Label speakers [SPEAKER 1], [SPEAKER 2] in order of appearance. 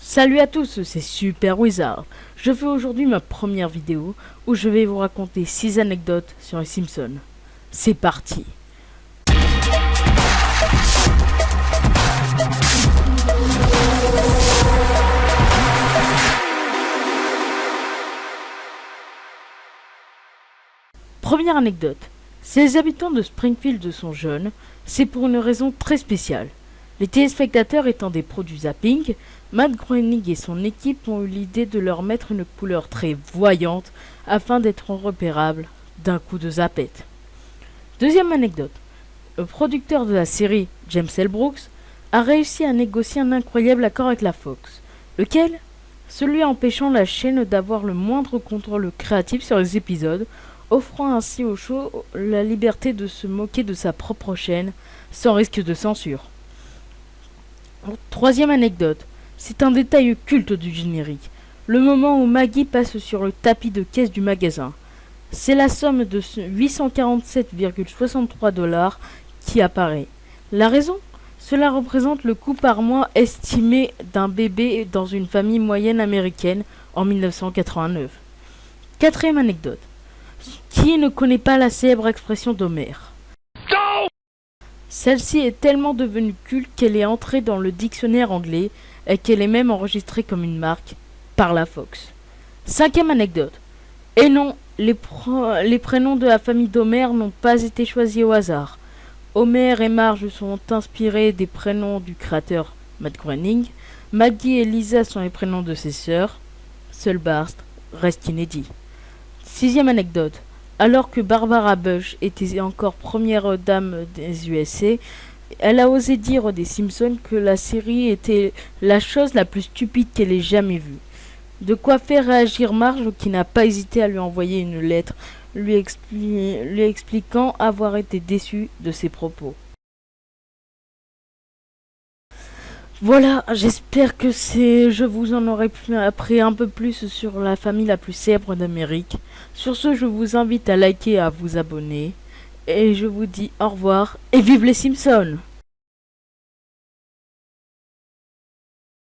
[SPEAKER 1] Salut à tous, c'est Super Wizard. Je fais aujourd'hui ma première vidéo où je vais vous raconter 6 anecdotes sur les Simpsons. C'est parti. Première anecdote. Si les habitants de Springfield sont jeunes, c'est pour une raison très spéciale. Les téléspectateurs étant des pros du zapping, Matt Groening et son équipe ont eu l'idée de leur mettre une couleur très voyante afin d'être repérables d'un coup de zappette. Deuxième anecdote. Le producteur de la série, James L. Brooks, a réussi à négocier un incroyable accord avec la Fox. Lequel ? Celui empêchant la chaîne d'avoir le moindre contrôle créatif sur les épisodes, offrant ainsi au show la liberté de se moquer de sa propre chaîne sans risque de censure. Troisième anecdote, c'est un détail culte du générique, le moment où Maggie passe sur le tapis de caisse du magasin. C'est la somme de 847,63 $ qui apparaît. La raison ? Cela représente le coût par mois estimé d'un bébé dans une famille moyenne américaine en 1989. Quatrième anecdote. Qui ne connaît pas la célèbre expression d'Homer ? Celle-ci est tellement devenue culte qu'elle est entrée dans le dictionnaire anglais et qu'elle est même enregistrée comme une marque par la Fox. Cinquième anecdote. Et non, les prénoms de la famille d'Homer n'ont pas été choisis au hasard. Homer et Marge sont inspirés des prénoms du créateur Matt Groening. Maggie et Lisa sont les prénoms de ses sœurs. Seul Bart reste inédit. Sixième anecdote. Alors que Barbara Bush était encore première dame des USA, elle a osé dire des Simpsons que la série était la chose la plus stupide qu'elle ait jamais vue. De quoi faire réagir Marge, qui n'a pas hésité à lui envoyer une lettre lui expliquant avoir été déçue de ses propos. Voilà, j'espère que je vous en aurai appris un peu plus sur la famille la plus célèbre d'Amérique. Sur ce, je vous invite à liker et à vous abonner. Et je vous dis au revoir et vive les Simpsons!